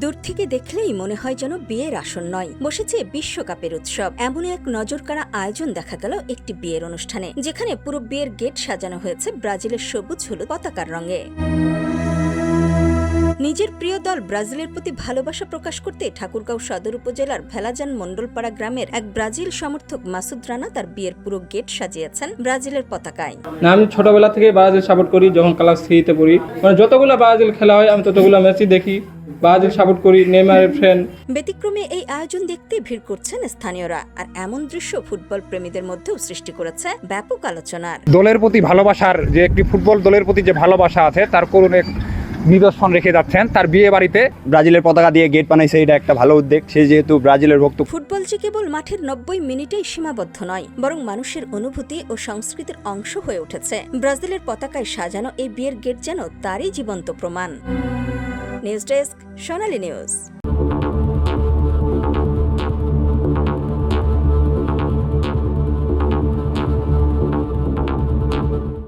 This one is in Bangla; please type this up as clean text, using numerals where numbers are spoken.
দূর থেকে দেখলেই মনে হয় যেন বিয়ের আসন নয়, বসেছে বিশ্বকাপের উৎসব। এমনই এক নজরকাড়া আয়োজন দেখা গেল একটি বিয়ের অনুষ্ঠানে, যেখানে পুরো বিয়ের গেট সাজানো হয়েছে ব্রাজিলের সবুজ হলুদ পতাকার রঙে। নিজের প্রিয় দল ব্রাজিলের প্রতি ভালোবাসা প্রকাশ করতে ঠাকুরগাঁও সদর উপজেলার ভেলাজান মণ্ডলপাড়া গ্রামের এক ব্রাজিল সমর্থক মাসুদ রানা তার বিয়ের পুরো গেট সাজিয়েছেন ব্রাজিলের পতাকায়। আমি ছোটবেলা থেকে ব্রাজিল সাপোর্ট করি, যখন ক্লাস 3-তে পড়ি, যতগুলো ব্রাজিল খেলা হয় আমি ততগুলো ম্যাচই দেখি, ব্রাজিল সাপোর্ট করি, নেইমারের ফ্যান। ব্যতিক্রমে এই আয়োজন দেখতে ভিড় করছেন স্থানীয়রা, আর এমন দৃশ্য ফুটবল প্রেমীদের মধ্যেও সৃষ্টি করেছে ব্যাপক আলোচনার। দলের প্রতি ভালোবাসার যে একটি ফুটবল দলের প্রতি যে ভালোবাসা আছে তার করুণ এক নিদর্শন রেখে যাচ্ছেন তার বিয়ে বাড়িতে। ব্রাজিলের পতাকা দিয়ে গেট বানাইছে, এটা একটা ভালো উদ্যোগ। সে যেহেতু ব্রাজিলের ভক্ত। ফুটবল যে কেবল মাঠের 90 মিনিটেই সীমাবদ্ধ নয়, বরং মানুষের অনুভূতি ও সংস্কৃতির অংশ হয়ে উঠেছে। ব্রাজিলের পতাকায় সাজানো এই বিয়ের গেট যেন তারই জীবন্ত প্রমাণ। নিউজ ডেস্ক, সোনালী নিউজ।